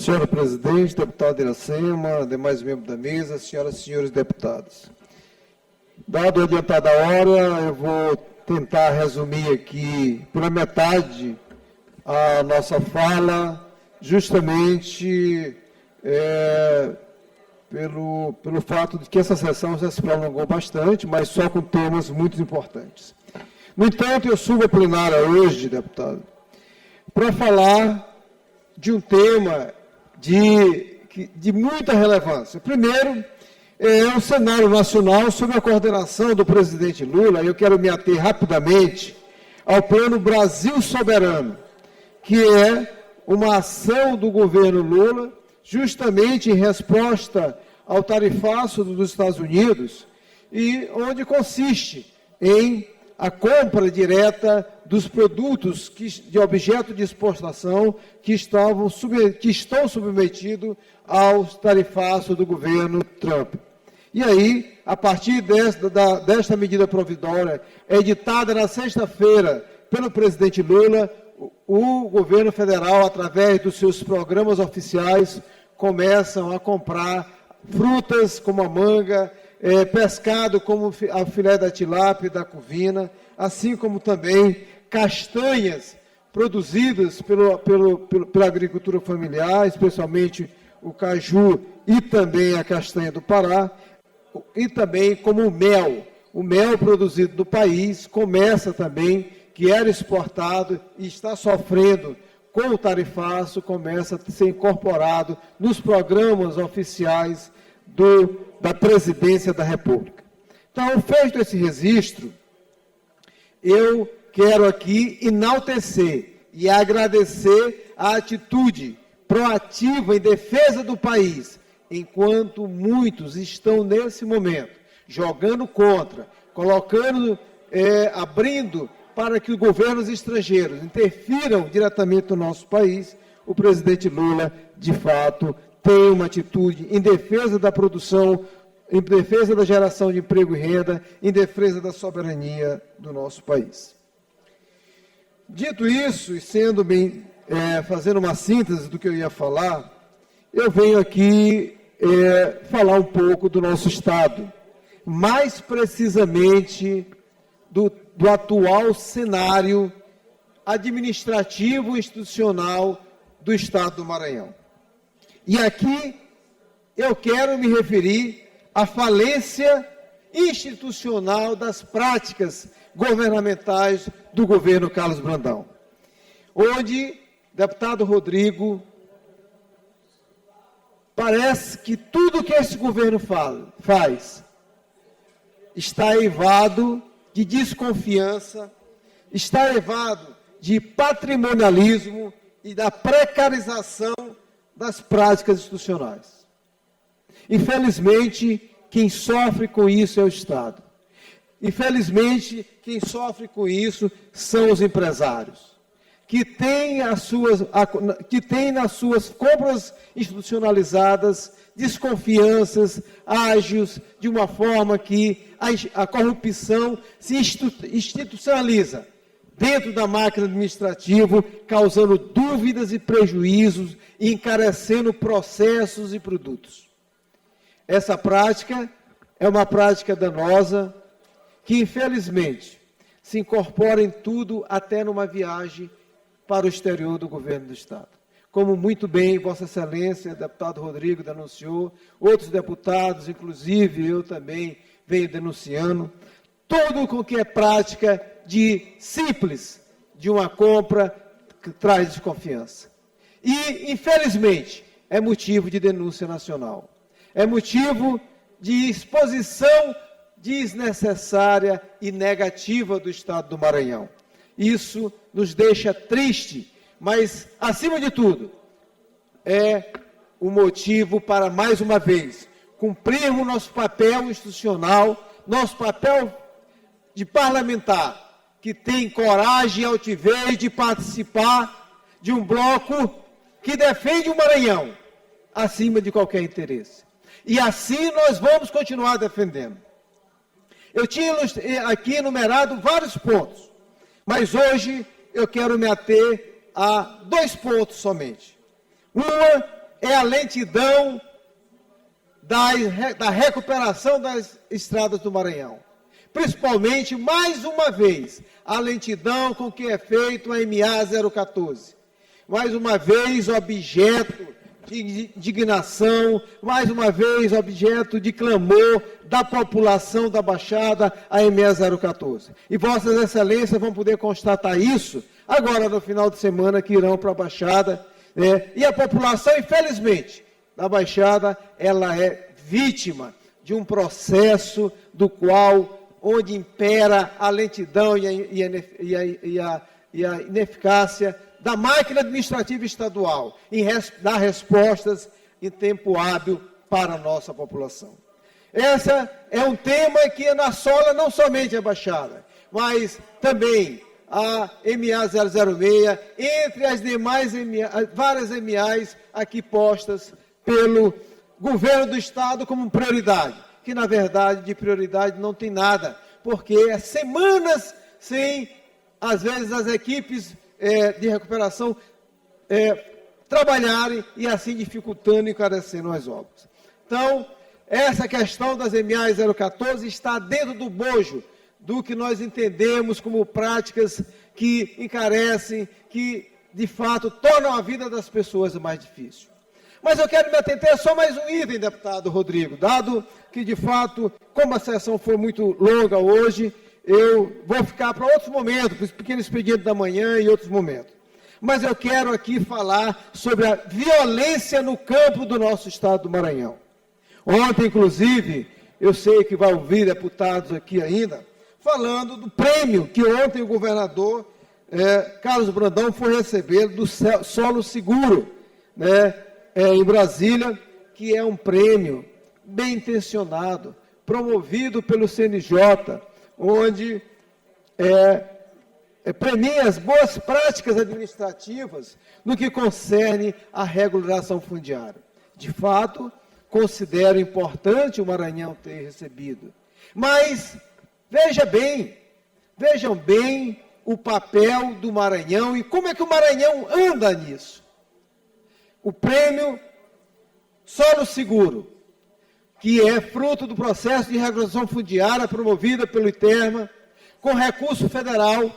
Senhora presidente, deputada Iracema, demais membros da mesa, senhoras e senhores deputados. Dado a adiantada hora, eu vou tentar resumir aqui pela metade a nossa fala, justamente pelo fato de que essa sessão já se prolongou bastante, mas só com temas muito importantes. No entanto, eu subo a plenária hoje, deputado, para falar de um tema de muita relevância. Primeiro, o cenário nacional sob a coordenação do presidente Lula. Eu quero me ater rapidamente ao Plano Brasil Soberano, que é uma ação do governo Lula, justamente em resposta ao tarifaço dos Estados Unidos, e onde consiste em a compra direta dos produtos de objeto de exportação que estão submetidos ao tarifaço do governo Trump. E aí, a partir desta medida provisória, editada na sexta-feira pelo presidente Lula, o governo federal, através dos seus programas oficiais, começam a comprar frutas como a manga, pescado como a filé da tilápia e da cuvina, assim como também castanhas produzidas pela agricultura familiar, especialmente o caju e também a castanha do Pará, e também como o mel produzido no país começa também, que era exportado e está sofrendo com o tarifaço, começa a ser incorporado nos programas oficiais da Presidência da República. Então, feito esse registro, eu quero aqui enaltecer e agradecer a atitude proativa em defesa do país, enquanto muitos estão, nesse momento, jogando contra, abrindo para que os governos estrangeiros interfiram diretamente no nosso país. O presidente Lula, de fato, tem uma atitude em defesa da produção, em defesa da geração de emprego e renda, em defesa da soberania do nosso país. Dito isso, e sendo fazendo uma síntese do que eu ia falar, eu venho aqui falar um pouco do nosso Estado, mais precisamente do atual cenário administrativo e institucional do Estado do Maranhão. E aqui eu quero me referir à falência institucional das práticas governamentais do governo Carlos Brandão, onde, deputado Rodrigo, parece que tudo que esse governo faz está eivado de desconfiança, está eivado de patrimonialismo e da precarização das práticas institucionais. Infelizmente, quem sofre com isso é o Estado. Infelizmente, quem sofre com isso são os empresários, que têm nas suas compras institucionalizadas desconfianças, ágios, de uma forma que a corrupção se institucionaliza dentro da máquina administrativa, causando dúvidas e prejuízos e encarecendo processos e produtos. Essa prática é uma prática danosa que, infelizmente, se incorpora em tudo, até numa viagem para o exterior do governo do Estado. Como muito bem Vossa Excelência, deputado Rodrigo, denunciou, outros deputados, inclusive eu também venho denunciando, tudo com que é prática simples de uma compra que traz desconfiança. E, infelizmente, é motivo de denúncia nacional. É motivo de exposição desnecessária e negativa do Estado do Maranhão. Isso nos deixa triste, mas, acima de tudo, é o motivo para, mais uma vez, cumprirmos nosso papel institucional, nosso papel de parlamentar, que tem coragem e altivez de participar de um bloco que defende o Maranhão, acima de qualquer interesse. E assim nós vamos continuar defendendo. Eu tinha aqui enumerado vários pontos, mas hoje eu quero me ater a 2 pontos somente. Uma é é a lentidão da recuperação das estradas do Maranhão. Principalmente, mais uma vez, a lentidão com que é feito a MA 014. Mais uma vez, objeto de indignação, mais uma vez, objeto de clamor da população da Baixada, a MA 014. E Vossas Excelências vão poder constatar isso agora no final de semana que irão para a Baixada, né? E a população, infelizmente, da Baixada, ela é vítima de um processo onde impera a lentidão e a ineficácia da máquina administrativa estadual em dar respostas em tempo hábil para a nossa população. Esse é um tema que assola não somente a Baixada, mas também a MA 006, entre as demais várias MAs aqui postas pelo governo do Estado como prioridade, que na verdade de prioridade não tem nada, porque é semanas sem, às vezes, as equipes de recuperação trabalharem e assim dificultando e encarecendo as obras. Então, essa questão das MA 014 está dentro do bojo do que nós entendemos como práticas que encarecem, que de fato tornam a vida das pessoas mais difícil. Mas eu quero me atentar só mais um item, deputado Rodrigo, dado que de fato, como a sessão foi muito longa hoje, eu vou ficar para outros momentos, para os pequenos expedientes da manhã e outros momentos. Mas eu quero aqui falar sobre a violência no campo do nosso estado do Maranhão. Ontem, inclusive, eu sei que vai ouvir deputados aqui ainda, falando do prêmio que ontem o governador Carlos Brandão foi receber do Solo Seguro, né, em Brasília, que é um prêmio bem intencionado, promovido pelo CNJ, onde premia as boas práticas administrativas no que concerne à regularização fundiária. De fato, considero importante o Maranhão ter recebido. Mas vejam bem o papel do Maranhão e como é que o Maranhão anda nisso. O prêmio Solo Seguro, que é fruto do processo de regularização fundiária promovida pelo ITERMA, com recurso federal,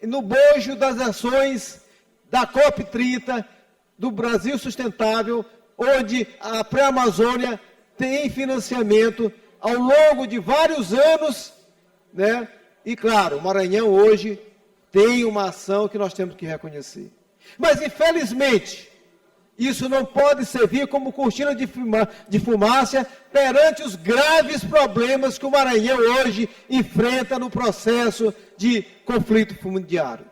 no bojo das ações da COP30, do Brasil Sustentável, onde a Pré-Amazônia tem financiamento ao longo de vários anos, né? E, claro, o Maranhão hoje tem uma ação que nós temos que reconhecer. Mas, infelizmente, isso não pode servir como cortina de fumaça perante os graves problemas que o Maranhão hoje enfrenta no processo de conflito fundiário.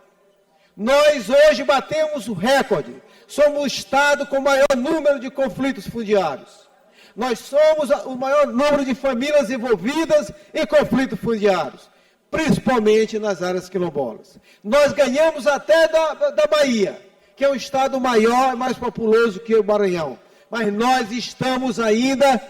Nós hoje batemos o recorde. Somos o estado com o maior número de conflitos fundiários. Nós somos o maior número de famílias envolvidas em conflitos fundiários, principalmente nas áreas quilombolas. Nós ganhamos até da Bahia, que é um estado maior e mais populoso que o Maranhão. Mas nós estamos ainda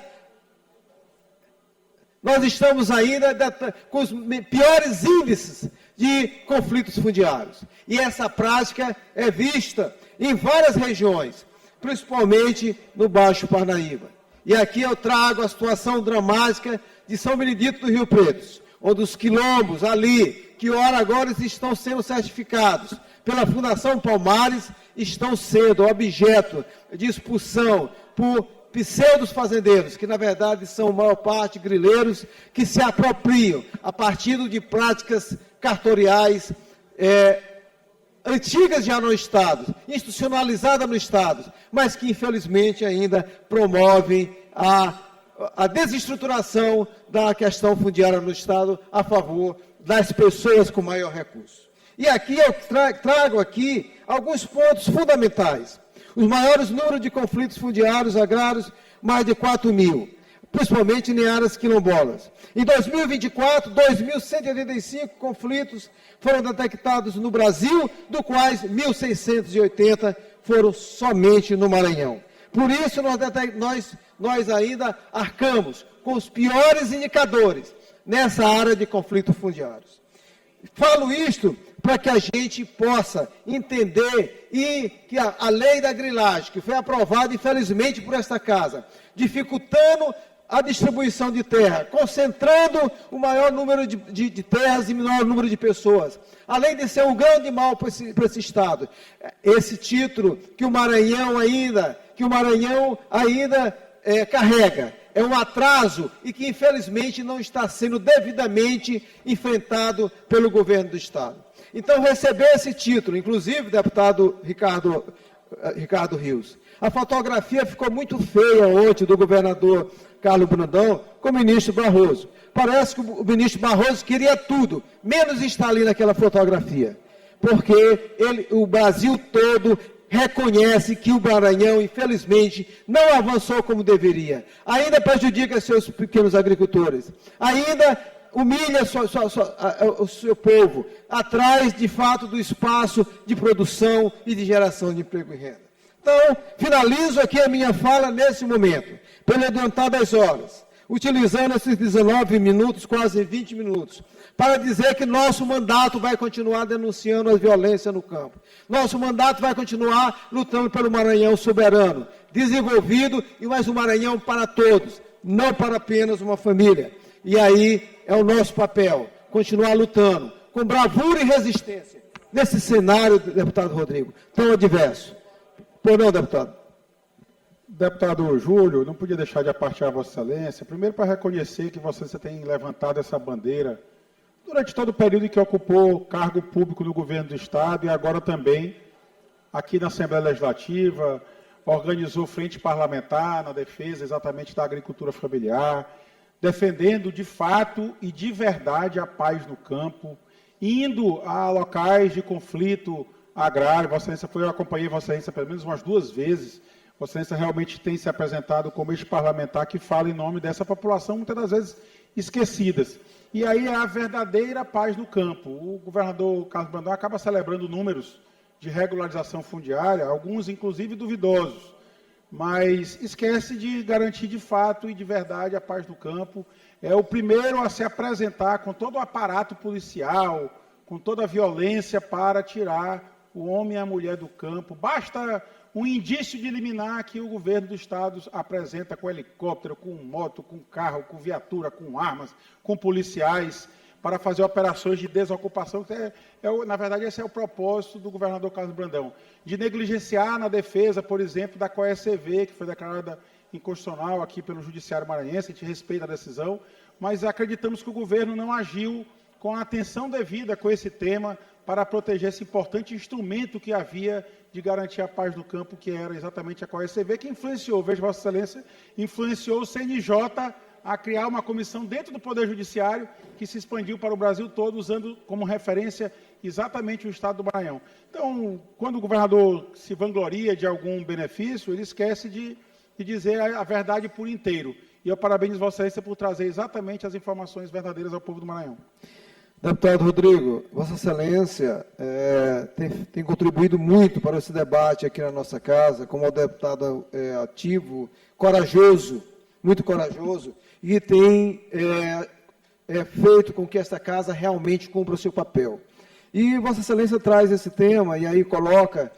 com os piores índices de conflitos fundiários. E essa prática é vista em várias regiões, principalmente no Baixo Parnaíba. E aqui eu trago a situação dramática de São Benedito do Rio Preto, onde os quilombos ali, que ora agora estão sendo certificados pela Fundação Palmares, estão sendo objeto de expulsão por pseudos fazendeiros, que na verdade são a maior parte grileiros, que se apropriam a partir de práticas cartoriais antigas já no Estado, institucionalizadas no Estado, mas que infelizmente ainda promovem a desestruturação da questão fundiária no Estado a favor das pessoas com maior recurso. E aqui eu trago aqui alguns pontos fundamentais. Os maiores números de conflitos fundiários agrários, mais de 4.000, principalmente em áreas quilombolas. Em 2024, 2.185 conflitos foram detectados no Brasil, dos quais 1.680 foram somente no Maranhão. Por isso, nós ainda arcamos com os piores indicadores nessa área de conflitos fundiários. Falo isto para que a gente possa entender e que a lei da grilagem, que foi aprovada, infelizmente, por esta casa, dificultando a distribuição de terra, concentrando o maior número de terras e menor número de pessoas, além de ser um grande mal para esse Estado. Esse título que o Maranhão ainda carrega, é um atraso e que, infelizmente, não está sendo devidamente enfrentado pelo governo do Estado. Então, receber esse título, inclusive, deputado Ricardo Rios, a fotografia ficou muito feia ontem do governador Carlos Brandão com o ministro Barroso. Parece que o ministro Barroso queria tudo, menos estar ali naquela fotografia, porque o Brasil todo reconhece que o Maranhão, infelizmente, não avançou como deveria. Ainda prejudica seus pequenos agricultores. Ainda humilha o seu povo, atrás, de fato, do espaço de produção e de geração de emprego e renda. Então, finalizo aqui a minha fala nesse momento, pelo adiantar das horas, utilizando esses 19 minutos, quase 20 minutos, para dizer que nosso mandato vai continuar denunciando a violência no campo. Nosso mandato vai continuar lutando pelo Maranhão soberano, desenvolvido, mas um Maranhão para todos, não para apenas uma família. E aí é o nosso papel, continuar lutando, com bravura e resistência, nesse cenário, deputado Rodrigo, tão adverso. Por não, deputado? Deputado Júlio, não podia deixar de apartear a Vossa Excelência, primeiro para reconhecer que Vossa Excelência tem levantado essa bandeira durante todo o período em que ocupou cargo público no governo do Estado e agora também aqui na Assembleia Legislativa, organizou frente parlamentar na defesa exatamente da agricultura familiar, defendendo de fato e de verdade a paz no campo, indo a locais de conflito agrário. Vossa Excelência eu acompanhei Vossa Excelência pelo menos umas 2 vezes. Vossa Excelência realmente tem se apresentado como este parlamentar que fala em nome dessa população, muitas das vezes esquecidas. E aí é a verdadeira paz no campo. O governador Carlos Brandão acaba celebrando números de regularização fundiária, alguns inclusive duvidosos, mas esquece de garantir de fato e de verdade a paz no campo. É o primeiro a se apresentar com todo o aparato policial, com toda a violência para tirar o homem e a mulher do campo. Basta um indício de liminar que o governo do Estado apresenta com helicóptero, com moto, com carro, com viatura, com armas, com policiais, para fazer operações de desocupação. Na verdade, esse é o propósito do governador Carlos Brandão, de negligenciar na defesa, por exemplo, da COECV, que foi declarada inconstitucional aqui pelo Judiciário Maranhense. A gente respeita a decisão, mas acreditamos que o governo não agiu com a atenção devida com esse tema para proteger esse importante instrumento que havia de garantir a paz no campo, que era exatamente a COECV, que influenciou, veja Vossa Excelência, influenciou o CNJ a criar uma comissão dentro do Poder Judiciário que se expandiu para o Brasil todo, usando como referência exatamente o Estado do Maranhão. Então, quando o governador se vangloria de algum benefício, ele esquece de dizer a verdade por inteiro. E eu parabenizo Vossa Excelência por trazer exatamente as informações verdadeiras ao povo do Maranhão. Deputado Rodrigo, Vossa Excelência tem contribuído muito para esse debate aqui na nossa casa, como deputado ativo, corajoso, muito corajoso, e tem feito com que esta casa realmente cumpra o seu papel. E Vossa Excelência traz esse tema e aí coloca,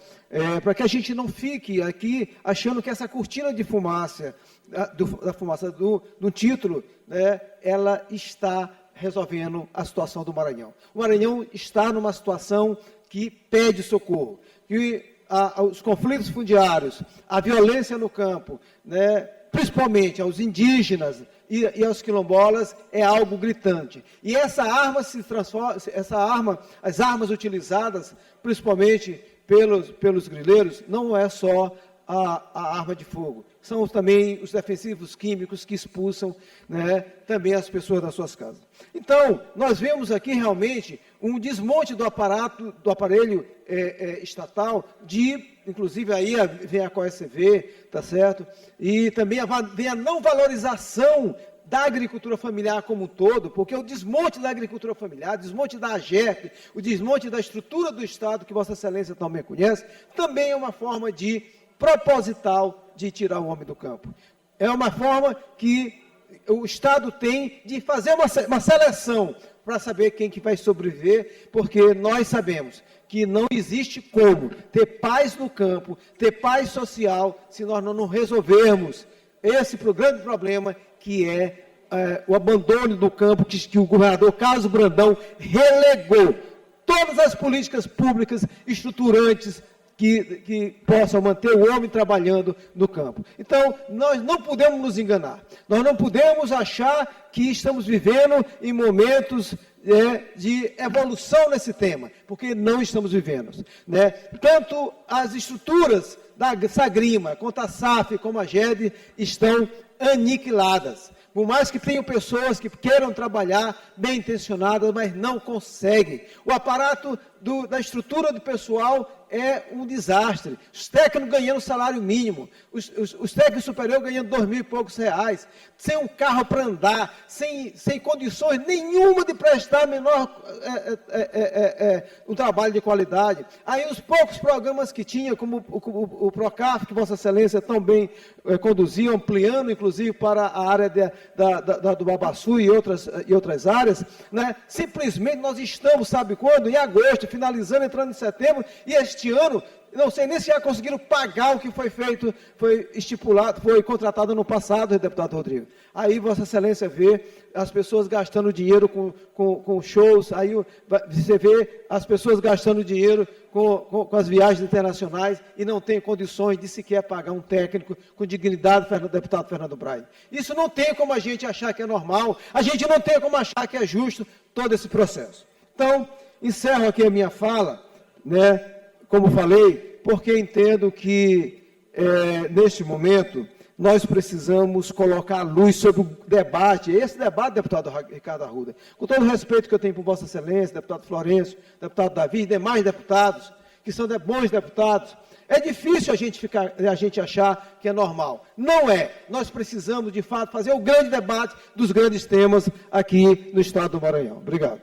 para que a gente não fique aqui achando que essa cortina de fumaça, do título, ela está resolvendo a situação do Maranhão. O Maranhão está numa situação que pede socorro, que os conflitos fundiários, a violência no campo, principalmente aos indígenas e aos quilombolas, é algo gritante. E essa arma se transforma, as armas utilizadas, principalmente pelos grileiros, não é só a arma de fogo, são também os defensivos químicos que expulsam também as pessoas das suas casas. Então, nós vemos aqui realmente um desmonte do aparelho estatal, inclusive aí vem a COECV, tá certo? E também vem a não valorização da agricultura familiar como um todo, porque o desmonte da agricultura familiar, o desmonte da AGERP, o desmonte da estrutura do Estado, que Vossa Excelência também conhece, também é uma forma proposital de tirar o homem do campo. É uma forma que o Estado tem de fazer uma seleção para saber quem que vai sobreviver, porque nós sabemos que não existe como ter paz no campo, ter paz social, se nós não resolvermos esse grande problema que é o abandono do campo, que o governador Carlos Brandão relegou todas as políticas públicas estruturantes que possam manter o homem trabalhando no campo. Então, nós não podemos nos enganar. Nós não podemos achar que estamos vivendo em momentos de evolução nesse tema, porque não estamos vivendo. Né? Tanto as estruturas da Sagrima, quanto a SAF, como a GED, estão aniquiladas. Por mais que tenham pessoas que queiram trabalhar bem intencionadas, mas não conseguem. O aparato da estrutura do pessoal é um desastre. Os técnicos ganhando salário mínimo, os técnicos superiores ganhando R$2.000 e poucos, sem um carro para andar, sem condições nenhuma de prestar um trabalho de qualidade. Aí os poucos programas que tinha, como o Procaf, que Vossa Excelência tão bem conduziu, ampliando inclusive para a área do Babaçu e outras áreas, né? Simplesmente nós estamos, sabe quando? Em agosto, finalizando, entrando em setembro, e este ano, não sei nem se já conseguiram pagar o que foi feito, foi estipulado, foi contratado no passado, deputado Rodrigo. Aí Vossa Excelência vê as pessoas gastando dinheiro com shows, aí você vê as pessoas gastando dinheiro com as viagens internacionais e não tem condições de sequer pagar um técnico com dignidade, deputado Fernando Braga. Isso não tem como a gente achar que é normal, a gente não tem como achar que é justo todo esse processo. Então, encerro aqui a minha fala, né, como falei, porque entendo que, neste momento, nós precisamos colocar a luz sobre o debate, esse debate, deputado Ricardo Arruda, com todo o respeito que eu tenho por Vossa Excelência, deputado Florencio, deputado Davi e demais deputados, que são bons deputados. É difícil a gente achar que é normal. Não é. Nós precisamos, de fato, fazer o grande debate dos grandes temas aqui no Estado do Maranhão. Obrigado.